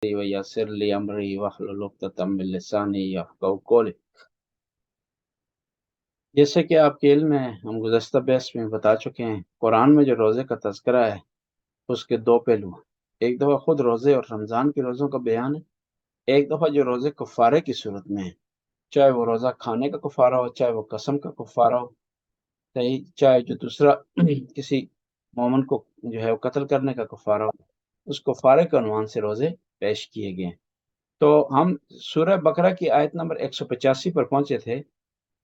ویسر لی امری واحلل عقدۃ من لسانی یفقہوا قولی۔ جیسے کہ آپ کے علم ہے، ہم گزشتہ بحث میں بتا چکے ہیں، قرآن میں جو روزے کا تذکرہ ہے اس کے دو پہلو ہیں۔ ایک دفعہ خود روزے اور رمضان کے روزوں کا بیان ہے، ایک دفعہ جو روزے کفارے کی صورت میں ہے، چاہے وہ روزہ کھانے کا کفارہ ہو، چاہے وہ قسم کا کفارہ ہو، چاہے جو دوسرا کسی مومن کو جو ہے وہ قتل کرنے کا کفارہ ہو، اس کفارے کے عنوان سے روزے پیش کیے گئے ہیں۔ تو ہم سورہ بقرہ کی آیت نمبر 185 پر پہنچے تھے،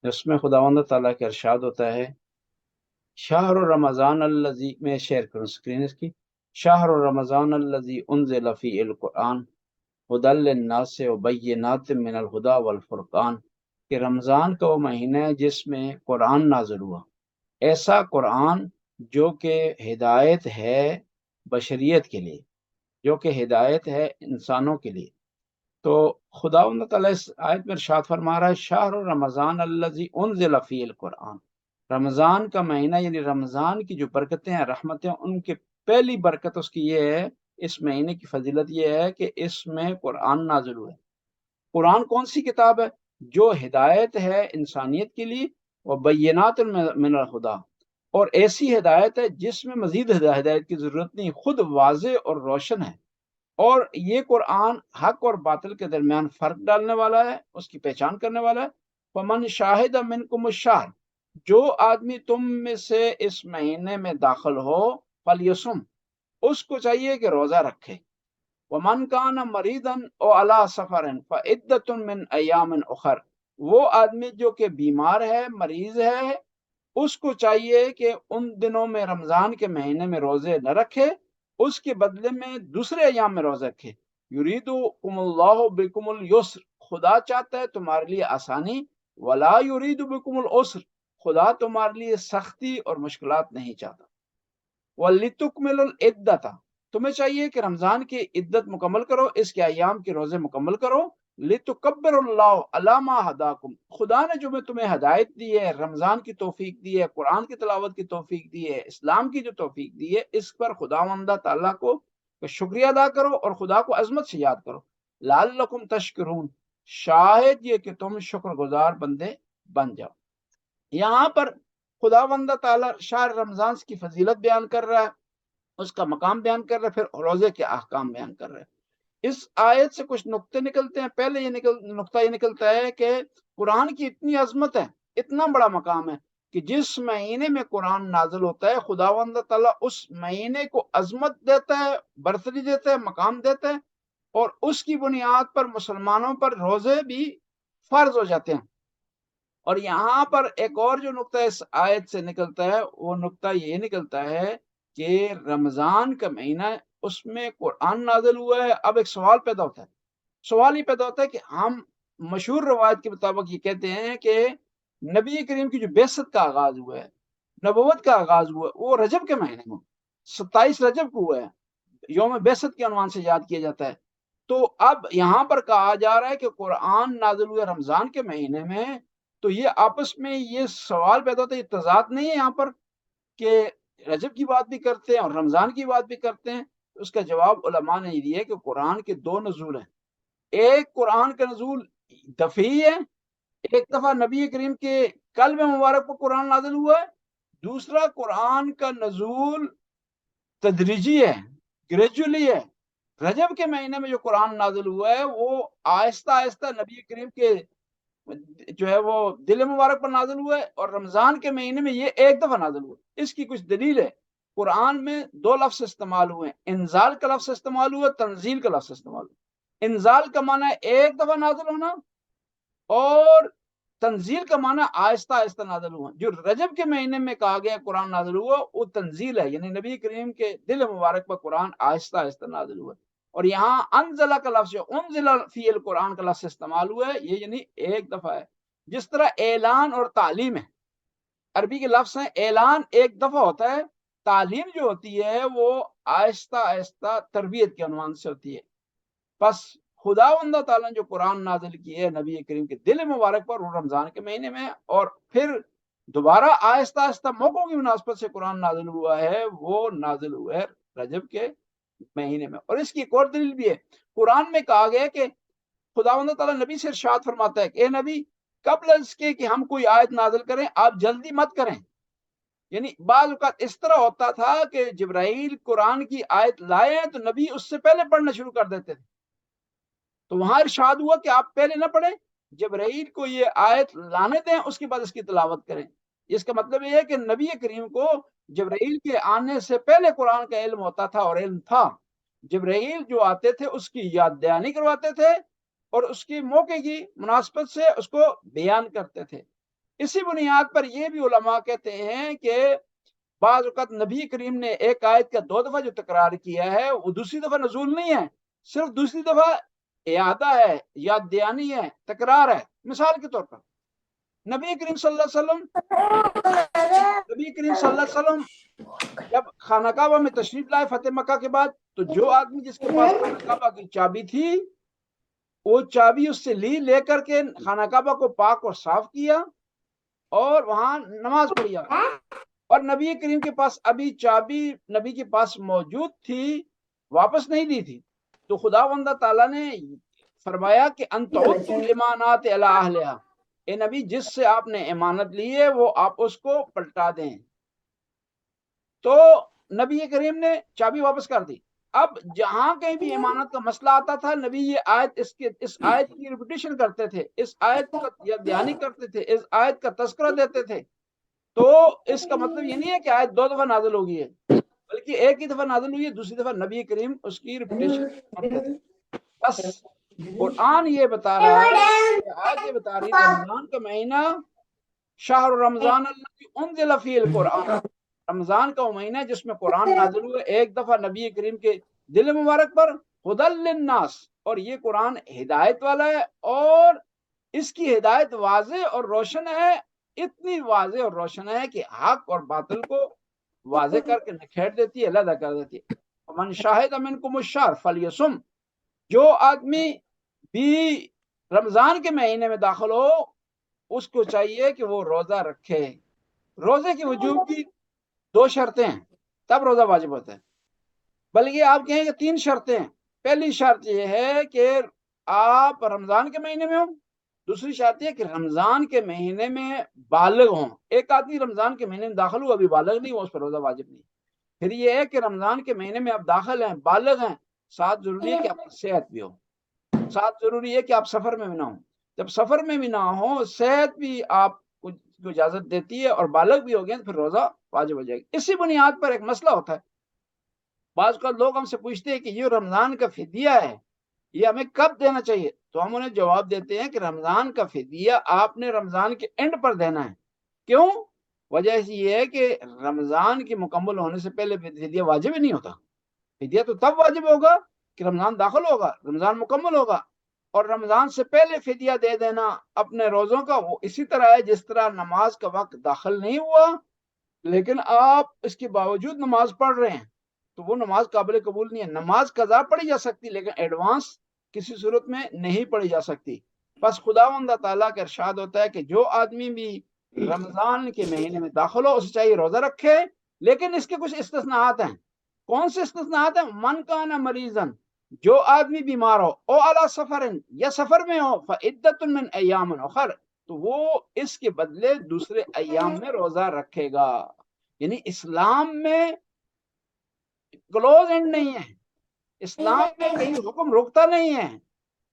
جس میں خداوند تعالیٰ کا ارشاد ہوتا ہے، شہر رمضان الذی، میں شیئر کروں اسکرین اس کی، شہر رمضان الذی انزل فیہ القرآن ھدی للناس وبینات من الہدی والفرقان، کہ رمضان کا وہ مہینہ ہے جس میں قرآن نازل ہوا، ایسا قرآن جو کہ ہدایت ہے بشریت کے لیے، جو کہ ہدایت ہے انسانوں کے لیے۔ تو خداوند تعالیٰ اس آیت میں ارشاد فرما رہا ہے، شہر رمضان الذی انزل فیہ القرآن، رمضان کا مہینہ یعنی رمضان کی جو برکتیں ہیں، رحمتیں، ان کی پہلی برکت اس کی یہ ہے، اس مہینے کی فضیلت یہ ہے کہ اس میں قرآن نازل ہوا ہے۔ قرآن کون سی کتاب ہے؟ جو ہدایت ہے انسانیت کے لیے، وبینات من الہدی، اور ایسی ہدایت ہے جس میں مزید ہدایت کی ضرورت نہیں، خود واضح اور روشن ہے۔ اور یہ قرآن حق اور باطل کے درمیان فرق ڈالنے والا ہے، اس کی پہچان کرنے والا ہے۔ فمن شاہد منکم الشہر، جو آدمی تم میں سے اس مہینے میں داخل ہو، فلیصم، اس کو چاہیے کہ روزہ رکھے۔ ومن کان مریضا او علی سفر فعدۃ من ایام اخر، وہ آدمی جو کہ بیمار ہے، مریض ہے، اس کو چاہیے کہ ان دنوں میں رمضان کے مہینے میں روزے نہ رکھے، اس کے بدلے میں دوسرے ایام میں روزہ رکھے۔ یریدکم اللہ بکم الیسر، خدا چاہتا ہے تمہارے لیے آسانی، ولا یرید بکم العسر، خدا تمہارے لیے سختی اور مشکلات نہیں چاہتا۔ وَلِتُكْمِلُوا الْعِدَّةَ، تمہیں چاہیے کہ رمضان کی عدت مکمل کرو، اس کے ایام کے روزے مکمل کرو۔ لِتُكَبِّرُوا اللَّهَ عَلَىٰ مَا هَدَاكُمْ، خدا نے جو تمہیں ہدایت دی ہے، رمضان کی توفیق دی ہے، قرآن کی تلاوت کی توفیق دی ہے، اسلام کی جو توفیق دی ہے، اس پر خداوندہ تعالیٰ کو شکریہ ادا کرو اور خدا کو عظمت سے یاد کرو۔ لَعَلَّكُمْ تَشْكُرُونَ، شاید یہ کہ تم شکر گزار بندے بن جاؤ۔ یہاں پر خداوندہ تعالیٰ شہر رمضان کی فضیلت بیان کر رہا ہے، اس کا مقام بیان کر رہا ہے، پھر روزے کے احکام بیان کر رہا ہے۔ اس آیت سے کچھ نقطے نکلتے ہیں۔ پہلے نقطہ یہ نکلتا ہے کہ قرآن کی اتنی عظمت ہے، اتنا بڑا مقام ہے کہ جس مہینے میں قرآن نازل ہوتا ہے، خداوند تعالیٰ اس مہینے کو عظمت دیتا ہے، برتری دیتا ہے، مقام دیتا ہے، اور اس کی بنیاد پر مسلمانوں پر روزے بھی فرض ہو جاتے ہیں۔ اور یہاں پر ایک اور جو نقطہ اس آیت سے نکلتا ہے، وہ نقطہ یہ نکلتا ہے کہ رمضان کا مہینہ ہے، اس میں قرآن نازل ہوا ہے۔ اب ایک سوال پیدا ہوتا ہے، سوال یہ پیدا ہوتا ہے کہ ہم مشہور روایت کے مطابق یہ کہتے ہیں کہ نبی کریم کی جو بعثت کا آغاز ہوا ہے، نبوت کا آغاز ہوا ہے، وہ رجب کے مہینے میں 27 رجب کو ہوا ہے، یوم بعثت کے عنوان سے یاد کیا جاتا ہے۔ تو اب یہاں پر کہا جا رہا ہے کہ قرآن نازل ہوا رمضان کے مہینے میں، تو یہ آپس میں یہ سوال پیدا ہوتا ہے، یہ تضاد نہیں ہے یہاں پر کہ رجب کی بات بھی کرتے ہیں اور رمضان کی بات بھی کرتے ہیں؟ اس کا جواب علماء نے یہ دیا ہے کہ قرآن کے دو نزول ہیں۔ ایک قرآن کا نزول دفعی ہے، ایک دفعہ نبی کریم کے قلب مبارک پر قرآن نازل ہوا ہے، دوسرا قرآن کا نزول تدریجی ہے، گریجولی ہے۔ رجب کے مہینے میں جو قرآن نازل ہوا ہے وہ آہستہ آہستہ نبی کریم کے جو ہے وہ دل مبارک پر نازل ہوا ہے، اور رمضان کے مہینے میں یہ ایک دفعہ نازل ہوا ہے۔ اس کی کچھ دلیل ہے۔ قرآن میں دو لفظ استعمال ہوئے ہیں، انزال کا لفظ استعمال ہوا، تنزیل کا لفظ استعمال ہوا۔ انزال کا معنی ہے ایک دفعہ نازل ہونا، اور تنزیل کا معنی آہستہ آہستہ نازل ہوا۔ جو رجب کے مہینے میں کہا گیا قرآن نازل ہوا، وہ تنزیل ہے، یعنی نبی کریم کے دل مبارک پر قرآن آہستہ آہستہ نازل ہوا۔ اور یہاں انزلہ کا لفظ، انزل فی القرآن کا لفظ استعمال ہوا ہے، یہ یعنی ایک دفعہ ہے۔ جس طرح اعلان اور تعلیم ہے، عربی کے لفظ ہیں، اعلان ایک دفعہ ہوتا ہے، تعلیم جو ہوتی ہے وہ آہستہ آہستہ تربیت کے عنوان سے ہوتی ہے۔ پس خداوند تعالیٰ نے جو قرآن نازل کی ہے نبی کریم کے دل مبارک پر، وہ رمضان کے مہینے میں، اور پھر دوبارہ آہستہ آہستہ موقعوں کی مناسبت سے قرآن نازل ہوا ہے، وہ نازل ہوا ہے رجب کے مہینے میں۔ اور اس کی ایک اور دلیل بھی ہے، قرآن میں کہا گیا ہے کہ خداوند تعالیٰ نبی سے ارشاد فرماتا ہے کہ اے نبی، قبل اس کے کہ ہم کوئی آیت نازل کریں آپ جلدی مت کریں۔ یعنی بعض اوقات اس طرح ہوتا تھا کہ جبرائیل قرآن کی آیت لائے تو نبی اس سے پہلے پڑھنا شروع کر دیتے تھے، تو وہاں ارشاد ہوا کہ آپ پہلے نہ پڑھیں، جبرائیل کو یہ آیت لانے دیں، اس کے بعد اس کی تلاوت کریں۔ اس کا مطلب یہ ہے کہ نبی کریم کو جبرائیل کے آنے سے پہلے قرآن کا علم ہوتا تھا اور علم تھا۔ جبرائیل جو آتے تھے اس کی یاد دہانی کرواتے تھے اور اس کی موقع کی مناسبت سے اس کو بیان کرتے تھے۔ اسی بنیاد پر یہ بھی علماء کہتے ہیں کہ بعض اوقات نبی کریم نے ایک آیت کا 2 دفعہ جو تکرار کیا ہے وہ دوسری دفعہ نزول نہیں ہے، صرف دوسری دفعہ اعادہ ہے، یاد دہانی ہے، تکرار ہے۔ مثال کے طور پر نبی کریم صلی اللہ علیہ وسلم جب خانہ کعبہ میں تشریف لائے فتح مکہ کے بعد، تو جو آدمی جس کے پاس خانہ کعبہ کی چابی تھی وہ چابی اس سے لے کر کے خانہ کعبہ کو پاک اور صاف کیا اور وہاں نماز پڑھی۔ اور نبی کریم کے پاس ابھی چابی نبی کے پاس موجود تھی، واپس نہیں دی تھی، تو خداوند تعالیٰ نے فرمایا کہ انتعدوا الامانات الی اہلہا، اے نبی جس سے آپ نے امانت لی ہے وہ آپ اس کو پلٹا دیں۔ تو نبی کریم نے چابی واپس کر دی۔ اب جہاں کہیں بھی امانت کا مسئلہ آتا تھا نبی یہ آیت اس آیت کی ریپیٹیشن کرتے تھے، اس آیت کا یاد دہانی کرتے تھے، اس آیت کا تذکرہ دیتے تھے۔ تو اس کا مطلب یہ نہیں ہے کہ آیت 2 دفعہ نازل ہوگی ہے، بلکہ ایک ہی دفعہ نازل ہوئی ہے، دوسری دفعہ نبی کریم اس کی ریپیٹیشن کرتے تھے۔ بس قرآن یہ بتا رہا ہے کہ آیت یہ بتا رہی رمضان کا مہینہ، شہر رمضان الذی انزل فیہ القرآن، رمضان کا وہ مہینہ جس میں قرآن نازل ہوئے ایک دفعہ نبی کریم کے دل مبارک پر، ہدی للناس، اور یہ قرآن ہدایت والا ہے اور اس کی ہدایت واضح اور روشن ہے، اتنی واضح اور روشن ہے کہ حق اور باطل کو واضح کر کے نکھیر دیتی ہے، علیحدہ کر دیتی ہے۔ من شاہد منکم الشہر فلیصم، جو آدمی بھی رمضان کے مہینے میں داخل ہو اس کو چاہیے کہ وہ روزہ رکھے۔ روزے کی وجوب کی 2 شرطیں ہیں تب روزہ واجب ہوتا ہے، بلکہ آپ کہیں کہ 3 شرطیں ہیں۔ پہلی شرط یہ ہے کہ آپ رمضان کے مہینے میں ہوں، دوسری شرط یہ کہ رمضان کے مہینے میں بالغ ہوں۔ ایک آدمی رمضان کے مہینے میں داخل ہوا ابھی بالغ نہیں ہوا، اس پر روزہ واجب نہیں۔ پھر یہ ہے کہ رمضان کے مہینے میں آپ داخل ہیں، بالغ ہیں، ساتھ ضروری ہے کہ آپ کی صحت بھی ہو، ساتھ ضروری ہے کہ آپ سفر میں بھی نہ ہوں۔ جب سفر میں بھی نہ ہو، صحت بھی آپ کو اجازت دیتی ہے اور بالغ بھی ہو گئے تو پھر روزہ واجب ہو جائے گا۔ اسی بنیاد پر ایک مسئلہ ہوتا ہے، بعض کا لوگ ہم سے پوچھتے ہیں کہ یہ رمضان کا فدیہ ہے یہ ہمیں کب دینا چاہیے، تو ہم انہیں جواب دیتے ہیں کہ رمضان کا فدیہ آپ نے رمضان کے اینڈ پر دینا ہے۔ کیوں؟ وجہ یہ ہے کہ رمضان کے مکمل ہونے سے پہلے فدیہ واجب ہی نہیں ہوتا، فدیہ تو تب واجب ہوگا کہ رمضان داخل ہوگا، رمضان مکمل ہوگا۔ اور رمضان سے پہلے فدیہ دے دینا اپنے روزوں کا وہ اسی طرح ہے جس طرح نماز کا وقت داخل نہیں ہوا لیکن آپ اس کے باوجود نماز پڑھ رہے ہیں تو وہ نماز قابل قبول نہیں ہے۔ نماز قضا پڑھی جا سکتی لیکن ایڈوانس کسی صورت میں نہیں پڑھی جا سکتی۔ بس خداوند تعالیٰ کا ارشاد ہوتا ہے کہ جو آدمی بھی رمضان کے مہینے میں داخل ہو اسے چاہیے روزہ رکھے، لیکن اس کے کچھ استثناءات ہیں۔ کون سے استثناءات ہیں؟ من کان مریضن، جو آدمی بیمار ہو، او علی سفرن، یا سفر میں ہو، فعدۃ من ایام اخر، تو وہ اس کے بدلے دوسرے ایام میں روزہ رکھے گا۔ یعنی اسلام میں کلوز اینڈ نہیں ہے، اسلام میں کہیں حکم رکتا نہیں ہے،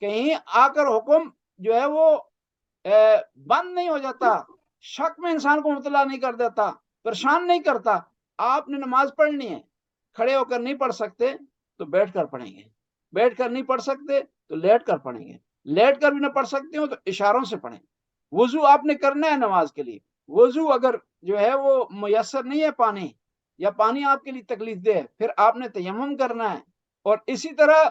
کہیں آ کر حکم جو ہے وہ بند نہیں ہو جاتا، شک میں انسان کو مبتلا نہیں کر دیتا، پریشان نہیں کرتا۔ آپ نے نماز پڑھنی ہے، کھڑے ہو کر نہیں پڑھ سکتے تو بیٹھ کر پڑھیں گے، بیٹھ کر نہیں پڑھ سکتے تو لیٹ کر پڑھیں گے، لیٹ کر بھی نہ پڑھ سکتے ہو تو اشاروں سے پڑھیں۔ وضو آپ نے کرنا ہے نماز کے لیے، وضو اگر جو ہے وہ میسر نہیں ہے پانی یا پانی آپ کے لیے تکلیف دہ ہے پھر آپ نے تیمم کرنا ہے۔ اور اسی طرح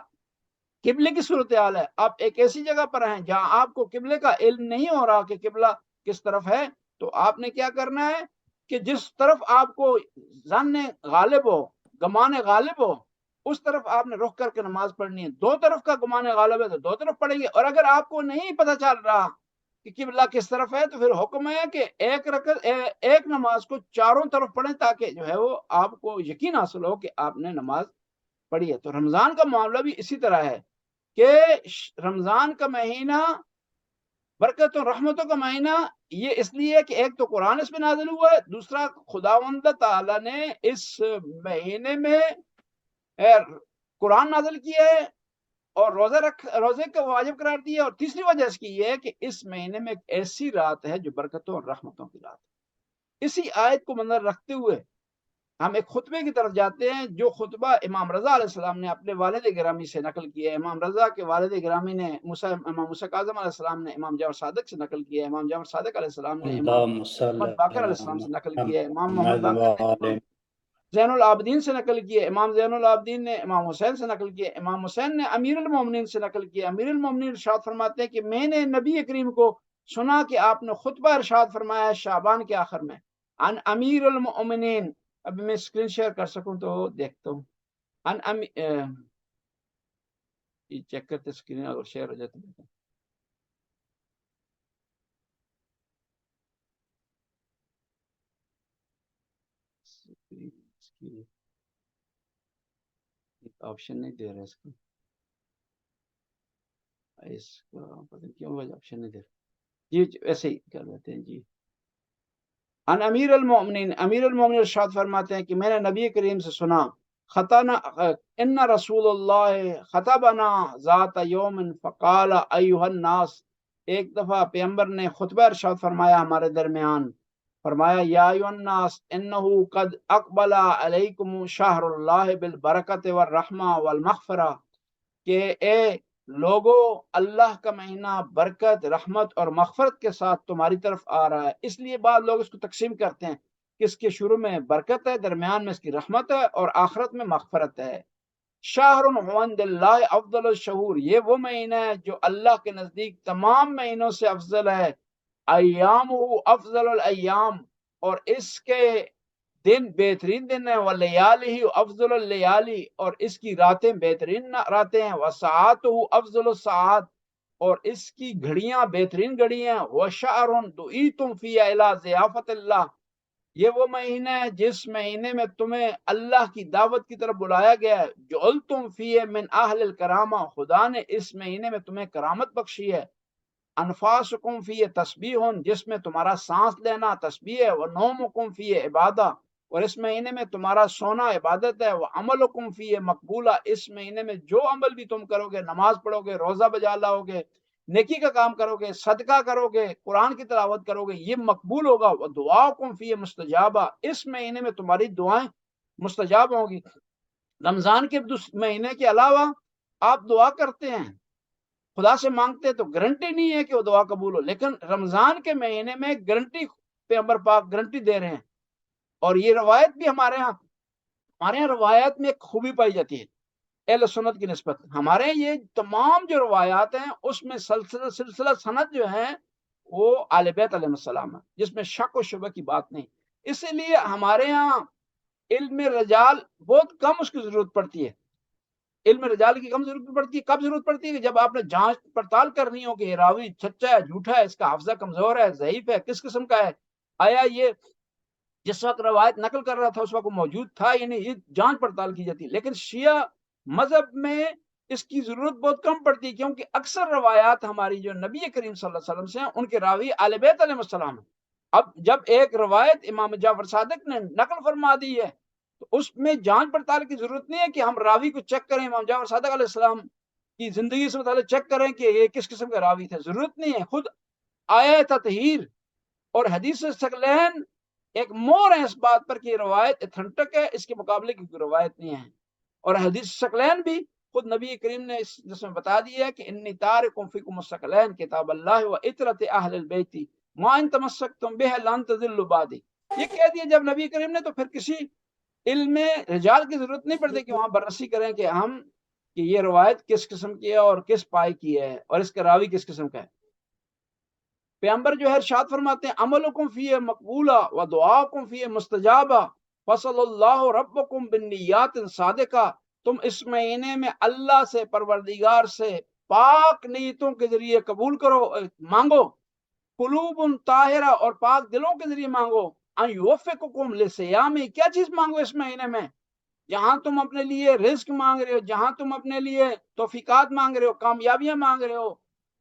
قبلے کی صورتحال ہے، آپ ایک ایسی جگہ پر ہیں جہاں آپ کو قبلے کا علم نہیں ہو رہا کہ قبلہ کس طرف ہے، تو آپ نے کیا کرنا ہے کہ جس طرف آپ کو ظن غالب ہو، گمان غالب ہو، اس طرف آپ نے رخ کر کے نماز پڑھنی ہے۔ 2 طرف کا گمان غالب ہے تو 2 طرف پڑھیں گے، اور اگر آپ کو نہیں پتہ چل رہا کہ قبلہ کس طرف ہے تو پھر حکم ہے کہ ایک نماز کو چاروں طرف پڑھیں تاکہ جو ہے وہ آپ کو یقین حاصل ہو کہ آپ نے نماز پڑھی ہے۔ تو رمضان کا معاملہ بھی اسی طرح ہے کہ رمضان کا مہینہ برکت و رحمتوں کا مہینہ یہ اس لیے کہ ایک تو قرآن اس میں نازل ہوا ہے، دوسرا خداوند تعالیٰ نے اس مہینے میں قرآن نازل کیا ہے اور روزے کا واجب قرار دیا، اور تیسری وجہ اس کی یہ ہے کہ اس مہینے میں ایک ایسی رات ہے جو برکتوں اور رحمتوں کی رات ہے۔ اسی آیت کو منظر رکھتے ہوئے ہم ایک خطبے کی طرف جاتے ہیں جو خطبہ امام رضا علیہ السلام نے اپنے والد گرامی سے نقل کیا ہے۔ امام رضا کے والد گرامی نے امام موسیٰ کاظم علیہ السلام نے امام جعفر صادق سے نقل کیا ہے، امام جعفر صادق علیہ السلام نے امام اللہم صلی محمد باقر علیہ علی السلام سے نقل کیا ہے، امام محمد محمد باقر نے وآل امام زین العابدین سے نقل کیا، امام زین العابدین نے امام حسین سے نقل کیا، امام حسین نے امیر المومنین سے نقل کیا۔ امیر المومنین ارشاد فرماتے ہیں کہ میں نے نبی کریم کو سنا کہ آپ نے خطبہ ارشاد فرمایا ہے شعبان کے آخر میں، ان امیر المومنین، اب میں اسکرین شیئر کر سکوں تو دیکھتا ہوں، چیک کرتے اسکرین اگر شیئر ہو جاتا ہے۔ آپشن نہیں دے رہا اس کا پتہ نہیں کیوں آپشن نہیں دے رہا۔ جی ایسے ہی کر دیتے ہیں۔ جی ان امیر المومنین، امیر المومنین ارشاد فرماتے ہیں کہ میں نے نبی کریم سے سنا، خطانا ان رسول اللہ خطبنا ذات یوم فقال ایھا الناس، ایک دفعہ پیغمبر نے خطبہ ارشاد فرمایا ہمارے درمیان، فرمایا یا ایھا الناس انہ قد اقبل علیکم شہر اللہ بالبرکۃ والرحمہ والمغفرہ، کہ اے لوگو اللہ کا مہینہ برکت، رحمت اور مغفرت کے ساتھ تمہاری طرف آ رہا ہے۔ اس لیے بعض لوگ اس کو تقسیم کرتے ہیں کہ اس کے شروع میں برکت ہے، درمیان میں اس کی رحمت ہے اور آخرت میں مغفرت ہے۔ شہر عند اللہ افضل الشہور، یہ وہ مہینہ ہے جو اللہ کے نزدیک تمام مہینوں سے افضل ہے۔ ایامہ افضل الایام، اور اس کے دن بہترین دن ہے، ولیالہ افضل اللیالی، اور اس کی راتیں بہترین راتیں ہیں، وساعتہ افضل الساعات، اور اس کی گھڑیاں بہترین گھڑیاں ہیں، وشہر دعیتم فی الی ضیافت اللہ، یہ وہ مہینہ ہے جس مہینے میں تمہیں اللہ کی دعوت کی طرف بلایا گیا ہے۔ جعلتم فی من اہل الکرامہ، خدا نے اس مہینے میں تمہیں کرامت بخشی ہے۔ انفاسکم فی تسبیح، جس میں تمہارا سانس لینا تسبیح ہے، ونومکم فی عبادہ، اور اس مہینے میں تمہارا سونا عبادت ہے، وعملکم فی مقبولہ، اس مہینے میں جو عمل بھی تم کرو گے، نماز پڑھو گے، روزہ بجا لاؤ گے، نیکی کا کام کرو گے، صدقہ کرو گے، قرآن کی تلاوت کرو گے، یہ مقبول ہوگا۔ ودعاکم فی مستجابہ، اس مہینے میں تمہاری دعائیں مستجاب ہوں گی۔ رمضان کے مہینے کے علاوہ آپ دعا کرتے ہیں، خدا سے مانگتے ہیں، تو گارنٹی نہیں ہے کہ وہ دعا قبول ہو، لیکن رمضان کے مہینے میں گارنٹی پیغمبر پاک گارنٹی دے رہے ہیں۔ اور یہ روایت بھی ہمارے ہاں روایت میں ایک خوبی پائی جاتی ہے اہل سنت کی نسبت، ہمارے یہ تمام جو روایات ہیں اس میں سلسلہ سند جو ہے وہ آل بیت علیہ السلام ہے، جس میں شک و شبہ کی بات نہیں۔ اسی لیے ہمارے ہاں علم رجال بہت کم اس کی ضرورت پڑتی ہے، علم رجال کی کم ضرورت پڑتی ہے۔ کب ضرورت پڑتی ہے؟ کہ جب آپ نے جانچ پڑتال کرنی ہو کہ یہ راوی سچا ہے، جھوٹا ہے، اس کا حافظہ کمزور ہے، ضعیف ہے، کس قسم کا ہے، آیا یہ جس وقت روایت نقل کر رہا تھا اس وقت موجود تھا یا نہیں، یہ جانچ پڑتال کی جاتی ہے۔ لیکن شیعہ مذہب میں اس کی ضرورت بہت کم پڑتی ہے، کیونکہ اکثر روایات ہماری جو نبی کریم صلی اللہ علیہ وسلم سے ہیں ان کے راوی آل بیت علیہ السلام ہیں۔ اب جب ایک روایت امام جعفر صادق نے نقل فرما دی ہے تو اس میں جانچ پڑتال کی ضرورت نہیں ہے کہ ہم راوی کو چیک کریں، امام جعفر صادق علیہ السلام کی زندگی سے متعلق چیک کریں کہ یہ کس قسم کا راوی تھے، ضرورت نہیں ہے۔ خود آیہ تطہیر اور حدیث ثقلین ایک مور ہے اس بات پر کہ یہ روایت اتھنٹک ہے، اس کے مقابلے کی کوئی روایت نہیں ہے۔ اور حدیث ثقلین بھی خود نبی کریم نے جس میں بتا دیا ہے کہ انی تارکم فیکم الثقلین کتاب اللہ و اطرۃ اہل البیت ما ان تمسکتم بہ لن تضلوا بعدی، یہ کہہ دیا جب نبی کریم نے، تو پھر کسی علم رجال کی ضرورت نہیں پڑتی کہ وہاں بررسی کریں کہ ہم کہ یہ روایت کس قسم کی ہے اور کس پائے کی ہے اور اس کا راوی کس قسم کا ہے۔ پیغمبر جو ہے ارشاد فرماتے ہیں عملکم فیہ مقبولہ و دعاکم فیہ مستجابہ فصل اللہ ربکم بالنیات صادقہ، تم اس مہینے میں اللہ سے، پروردگار سے پاک نیتوں کے ذریعے قبول کرو، مانگو، قلوب طاہرہ، اور پاک دلوں کے ذریعے مانگو، ان یوفقکم لصیام، کیا چیز مانگو اس مہینے میں؟ جہاں تم اپنے لیے رزق مانگ رہے ہو، جہاں تم اپنے لیے توفیقات مانگ رہے ہو، کامیابیاں مانگ رہے ہو،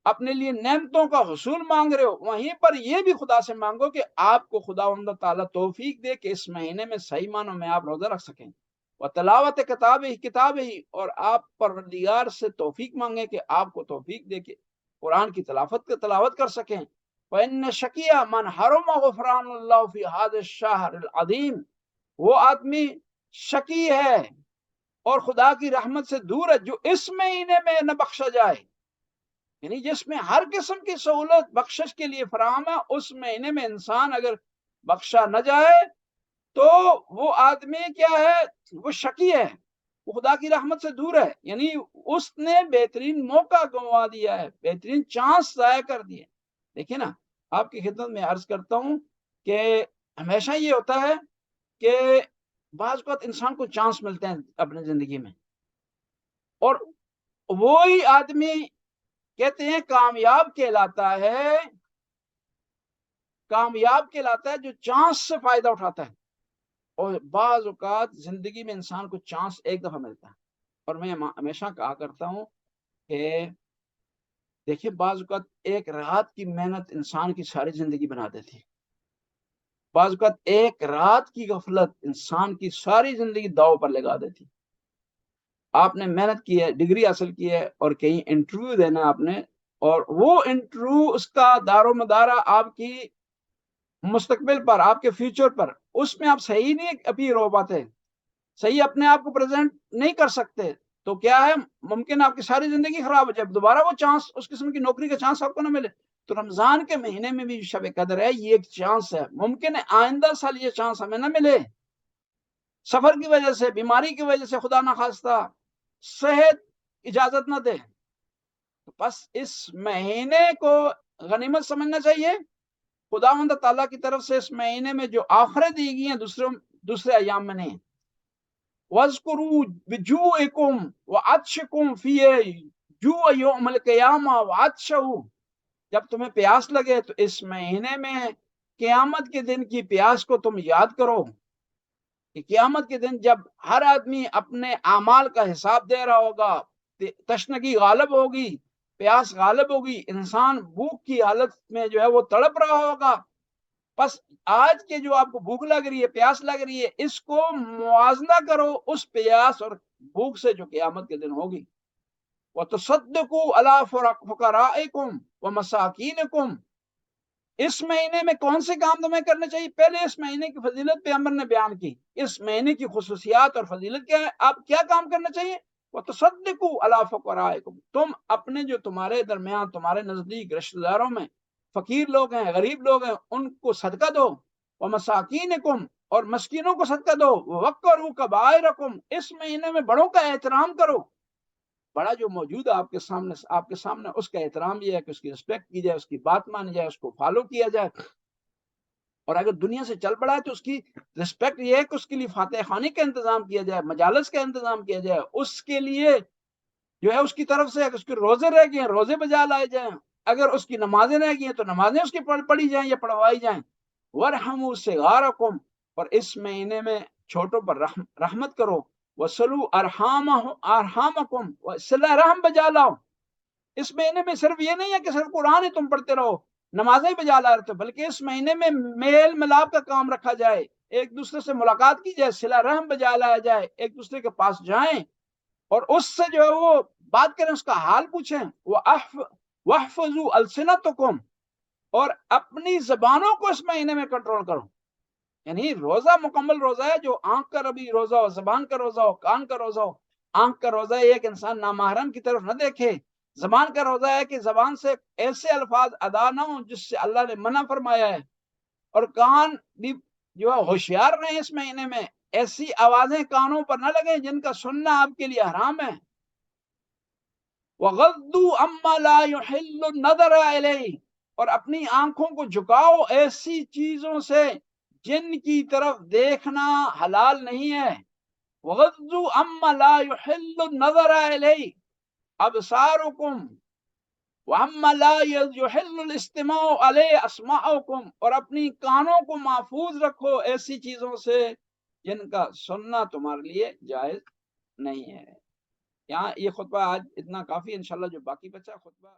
اپنے لیے نعمتوں کا حصول مانگ رہے ہو، وہیں پر یہ بھی خدا سے مانگو کہ آپ کو خداوند تعالیٰ توفیق دے کہ اس مہینے میں صحیح معنوں میں آپ روزہ رکھ سکیں، و تلاوت کتاب ہی، اور آپ پروردگار سے توفیق مانگیں کہ آپ کو توفیق دے کہ قرآن کی تلاوت کر سکیں۔ وَإِنَّ شَقِيَّ مَنْ حَرَمَ غُفْرَانَ اللَّهِ فِي هَذَا الشَّهْرِ الْعَظِيمِ، وہ آدمی شقی ہے اور خدا کی رحمت سے دور ہے جو اس مہینے میں نہ بخشا جائے، یعنی جس میں ہر قسم کی سہولت بخشش کے لیے فراہم ہے، اس مہینے میں انسان اگر بخشا نہ جائے تو وہ آدمی کیا ہے؟ وہ شقی ہے، وہ خدا کی رحمت سے دور ہے، یعنی اس نے بہترین موقع گنوا دیا ہے، بہترین چانس ضائع کر دیے۔ دیکھیں نا، آپ کی خدمت میں عرض کرتا ہوں کہ ہمیشہ یہ ہوتا ہے کہ بعض اوقات انسان کو چانس ملتے ہیں اپنی زندگی میں، اور وہی آدمی کہتے ہیں کامیاب کہلاتا ہے جو چانس سے فائدہ اٹھاتا ہے۔ اور بعض اوقات زندگی میں انسان کو چانس ایک دفعہ ملتا ہے، اور میں ہمیشہ کہا کرتا ہوں کہ دیکھیے بعض اوقات ایک رات کی محنت انسان کی ساری زندگی بنا دیتی ہے، بعض اوقات ایک رات کی غفلت انسان کی ساری زندگی داؤ پر لگا دیتی۔ آپ نے محنت کی ہے، ڈگری حاصل کی ہے، اور کہیں انٹرویو دینا آپ نے، اور وہ انٹرویو اس کا دار و مدارہ آپ کی مستقبل پر، آپ کے فیوچر پر، اس میں آپ صحیح نہیں اپیئر ہو پاتے، صحیح اپنے آپ کو پریزنٹ نہیں کر سکتے، تو کیا ہے، ممکن آپ کی ساری زندگی خراب ہو جائے، دوبارہ وہ چانس، اس قسم کی نوکری کا چانس آپ کو نہ ملے۔ تو رمضان کے مہینے میں بھی شب قدر ہے، یہ ایک چانس ہے، ممکن ہے آئندہ سال یہ چانس ہمیں نہ ملے، سفر کی وجہ سے، بیماری کی وجہ سے، خدا نخواستہ صحت اجازت نہ دے، تو بس اس مہینے کو غنیمت سمجھنا چاہیے۔ خداوند تعالیٰ کی طرف سے اس مہینے میں جو آفریں دی گئی ہیں دوسرے ایام میں نہیں۔ وَاذْكُرُوا بِجُوعِكُمْ وَعَطْشِكُمْ فِي جُوعِ يَوْمِ الْقِيَامَةِ وَعَطْشَهُ، جب تمہیں پیاس لگے تو اس مہینے میں قیامت کے دن کی پیاس کو تم یاد کرو، کہ قیامت کے دن جب ہر آدمی اپنے اعمال کا حساب دے رہا ہوگا، تشنگی غالب ہوگی، پیاس غالب ہوگی، انسان بھوک کی حالت میں جو ہے وہ تڑپ رہا ہوگا، بس آج کے جو آپ کو بھوک لگ رہی ہے، پیاس لگ رہی ہے، اس کو موازنہ کرو اس پیاس اور بھوک سے جو قیامت کے دن ہوگی۔ وَتُصَدِّقُوا عَلَىٰ فُقَرَائِكُمْ وَمَسَاكِينِكُمْ، اس مہینے میں کون سے کام تمہیں کرنے چاہیے؟ پہلے اس مہینے کی فضیلت پیغمبر نے بیان کی، اس مہینے کی خصوصیات اور فضیلت کیا ہے، آپ کیا کام کرنا چاہیے؟ وَتُصَدِّقُوا عَلَىٰ فُقَرَائِكُمْ، تم اپنے جو تمہارے درمیان، تمہارے نزدیک رشتہ داروں میں فقیر لوگ ہیں، غریب لوگ ہیں، ان کو صدقہ دو۔ وَمَسَاكِينِكُمْ، اور مسکینوں کو صدقہ دو۔ وَوَقِّرُوا كَبَائِرَكُمْ، اس مہینے میں بڑوں کا احترام کرو، بڑا جو موجود ہے آپ کے سامنے اس کا احترام یہ ہے کہ اس کی رسپیکٹ کی جائے، اس کی بات مانی جائے، اس کو فالو کیا جائے، اور اگر دنیا سے چل پڑا ہے تو اس کی رسپیکٹ یہ ہے کہ اس کے لیے فاتح خانی کا انتظام کیا جائے، مجالس کا انتظام کیا جائے، اس کے لیے جو ہے اس کی طرف سے، اگر اس کے روزے رہ گئے ہیں روزے بجا لائے جائیں، اگر اس کی نمازیں رہ گئی ہیں تو نمازیں اس کی پڑھی جائیں یا پڑھوائی جائیں۔ وَارْحَمُوا صِغَارَكُمْ، اور اس مہینے میں چھوٹوں پر رحمت کرو۔ وَصِلُوا أَرْحَامَكُمْ، صلہ رحم بجا لاؤ۔ اس مہینے میں صرف یہ نہیں ہے کہ صرف قرآن ہی تم پڑھتے رہو، نمازیں بجا لا رہے، بلکہ اس مہینے میں میل ملاپ کا کام رکھا جائے، ایک دوسرے سے ملاقات کی جائے، صلہ رحم بجا لایا جائے، ایک دوسرے کے پاس جائیں اور اس سے جو ہے وہ بات کریں، اس کا حال پوچھیں۔ وَاحْفَظُوا أَلْسِنَتَكُمْ، اور اپنی زبانوں کو اس مہینے میں کنٹرول کرو، یعنی روزہ مکمل روزہ ہے جو آنکھ کا ربی روزہ ہو، زبان کا روزہ ہو، کان کا روزہ ہو۔ آنکھ کا روزہ ہے ایک انسان نامحرم کی طرف نہ دیکھے، زبان کا روزہ ہے کہ زبان سے ایسے الفاظ ادا نہ ہوں جس سے اللہ نے منع فرمایا ہے، اور کان بھی جو ہے ہوشیار رہیں اس مہینے میں، ایسی آوازیں کانوں پر نہ لگیں جن کا سننا آپ کے لیے حرام ہے۔ وَغَضُّوا عَمَّا لَا يُحِلُّ النَّظَرَ إِلَيْهِ، اور اپنی آنکھوں کو جھکاؤ ایسی چیزوں سے جن کی طرف دیکھنا حلال نہیں ہے۔ وَغَضُّوا عَمَّا لَا يُحِلُّ النَّظَرَ إِلَيْهِ أَبْصَارُكُمْ وَعَمَّا لَا يُحِلُّ الْاِسْتِمَاعُ عَلَيْهِ أَسْمَاعُكُمْ، اور اپنی کانوں کو محفوظ رکھو ایسی چیزوں سے جن کا سننا تمہارے لیے جائز نہیں ہے۔ یہاں یہ خطبہ آج اتنا کافی، انشاءاللہ جو باقی بچا خطبہ